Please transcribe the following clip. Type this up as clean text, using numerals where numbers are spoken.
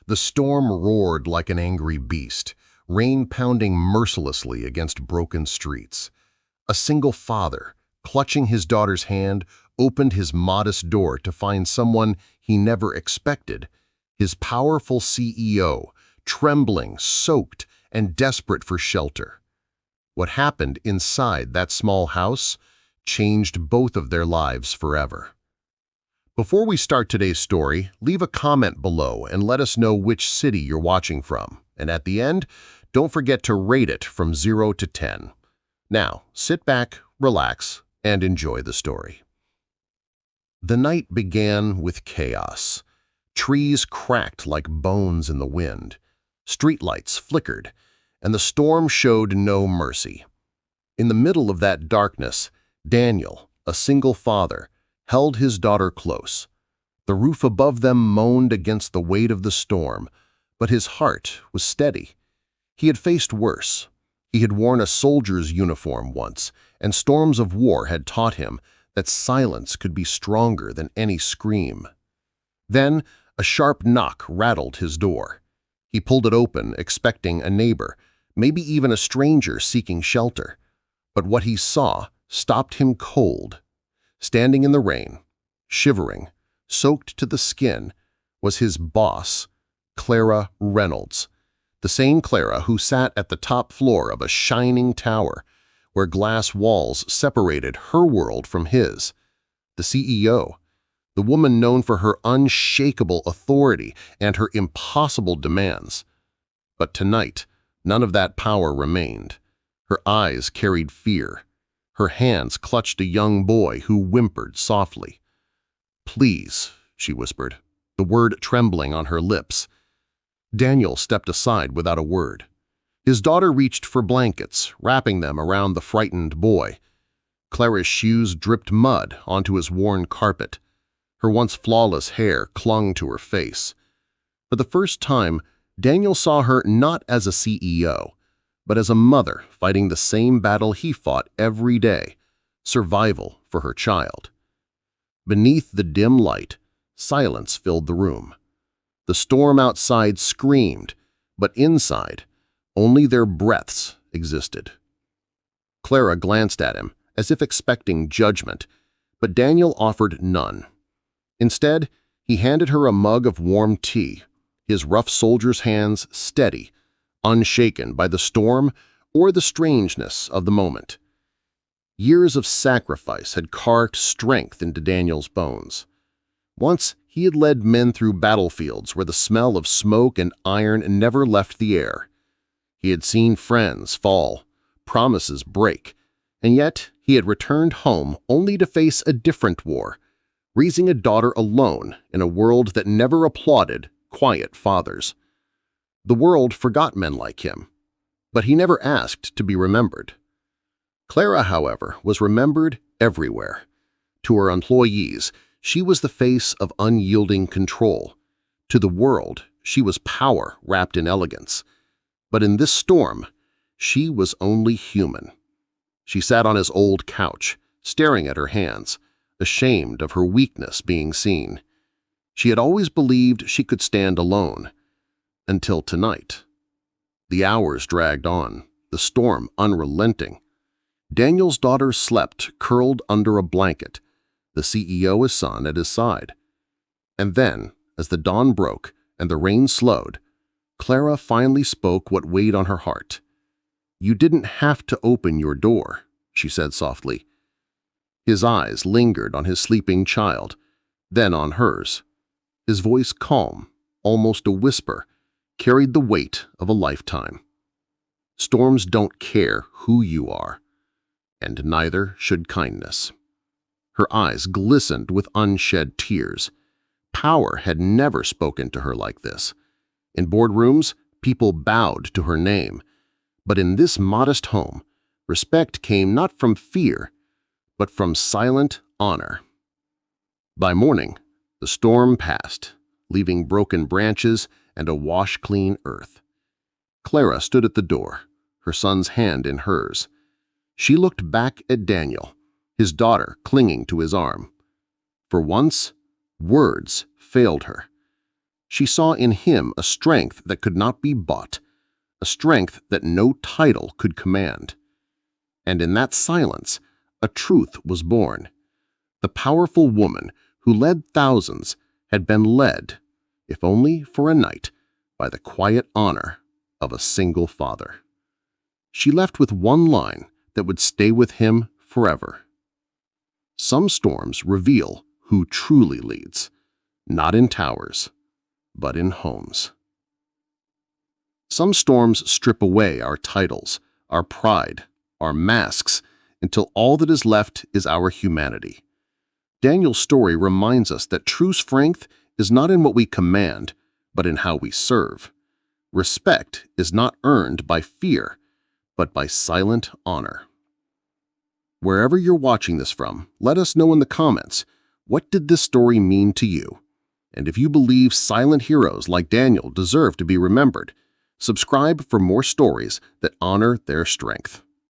The storm roared like an angry beast, rain pounding mercilessly against broken streets. A single father, clutching his daughter's hand, opened his modest door to find someone he never expected, his powerful CEO, trembling, soaked, and desperate for shelter. What happened inside that small house changed both of their lives forever. Before we start today's story, leave a comment below and let us know which city you're watching from. And at the end, don't forget to rate it from 0 to 10. Now, sit back, relax, and enjoy the story. The night began with chaos. Trees cracked like bones in the wind. Streetlights flickered, and the storm showed no mercy. In the middle of that darkness, Daniel, a single father, held his daughter close. The roof above them moaned against the weight of the storm, but his heart was steady. He had faced worse. He had worn a soldier's uniform once, and storms of war had taught him that silence could be stronger than any scream. Then a sharp knock rattled his door. He pulled it open, expecting a neighbor, maybe even a stranger seeking shelter. But what he saw stopped him cold. Standing in the rain, shivering, soaked to the skin, was his boss, Clara Reynolds, the same Clara who sat at the top floor of a shining tower where glass walls separated her world from his. The CEO, the woman known for her unshakable authority and her impossible demands. But tonight, none of that power remained. Her eyes carried fear. Her hands clutched a young boy who whimpered softly. "Please," she whispered, the word trembling on her lips. Daniel stepped aside without a word. His daughter reached for blankets, wrapping them around the frightened boy. Clara's shoes dripped mud onto his worn carpet. Her once flawless hair clung to her face. For the first time, Daniel saw her not as a CEO, but as a mother fighting the same battle he fought every day, survival for her child. Beneath the dim light, silence filled the room. The storm outside screamed, but inside, only their breaths existed. Clara glanced at him as if expecting judgment, but Daniel offered none. Instead, he handed her a mug of warm tea, his rough soldier's hands steady, unshaken by the storm or the strangeness of the moment. Years of sacrifice had carved strength into Daniel's bones. Once he had led men through battlefields where the smell of smoke and iron never left the air. He had seen friends fall, promises break, and yet he had returned home only to face a different war, raising a daughter alone in a world that never applauded quiet fathers. The world forgot men like him, but he never asked to be remembered. Clara, however, was remembered everywhere. To her employees, she was the face of unyielding control. To the world, she was power wrapped in elegance. But in this storm, she was only human. She sat on his old couch, staring at her hands, ashamed of her weakness being seen. She had always believed she could stand alone. Until tonight. The hours dragged on, the storm unrelenting. Daniel's daughter slept curled under a blanket, the CEO's son at his side. And then, as the dawn broke and the rain slowed, Clara finally spoke what weighed on her heart. "You didn't have to open your door," she said softly. His eyes lingered on his sleeping child, then on hers. His voice calm, almost a whisper, carried the weight of a lifetime. Storms don't care who you are, and neither should kindness. Her eyes glistened with unshed tears. Power had never spoken to her like this. In boardrooms, people bowed to her name, but in this modest home, respect came not from fear, but from silent honor. By morning, the storm passed, leaving broken branches and a wash-clean earth. Clara stood at the door, her son's hand in hers. She looked back at Daniel, his daughter clinging to his arm. For once, words failed her. She saw in him a strength that could not be bought, a strength that no title could command. And in that silence, a truth was born. The powerful woman who led thousands had been led, if only for a night, by the quiet honor of a single father. She left with one line that would stay with him forever. Some storms reveal who truly leads, not in towers, but in homes. Some storms strip away our titles, our pride, our masks, until all that is left is our humanity. Daniel's story reminds us that true strength is not in what we command, but in how we serve. Respect is not earned by fear, but by silent honor. Wherever you're watching this from, let us know in the comments, what did this story mean to you? And if you believe silent heroes like Daniel deserve to be remembered, subscribe for more stories that honor their strength.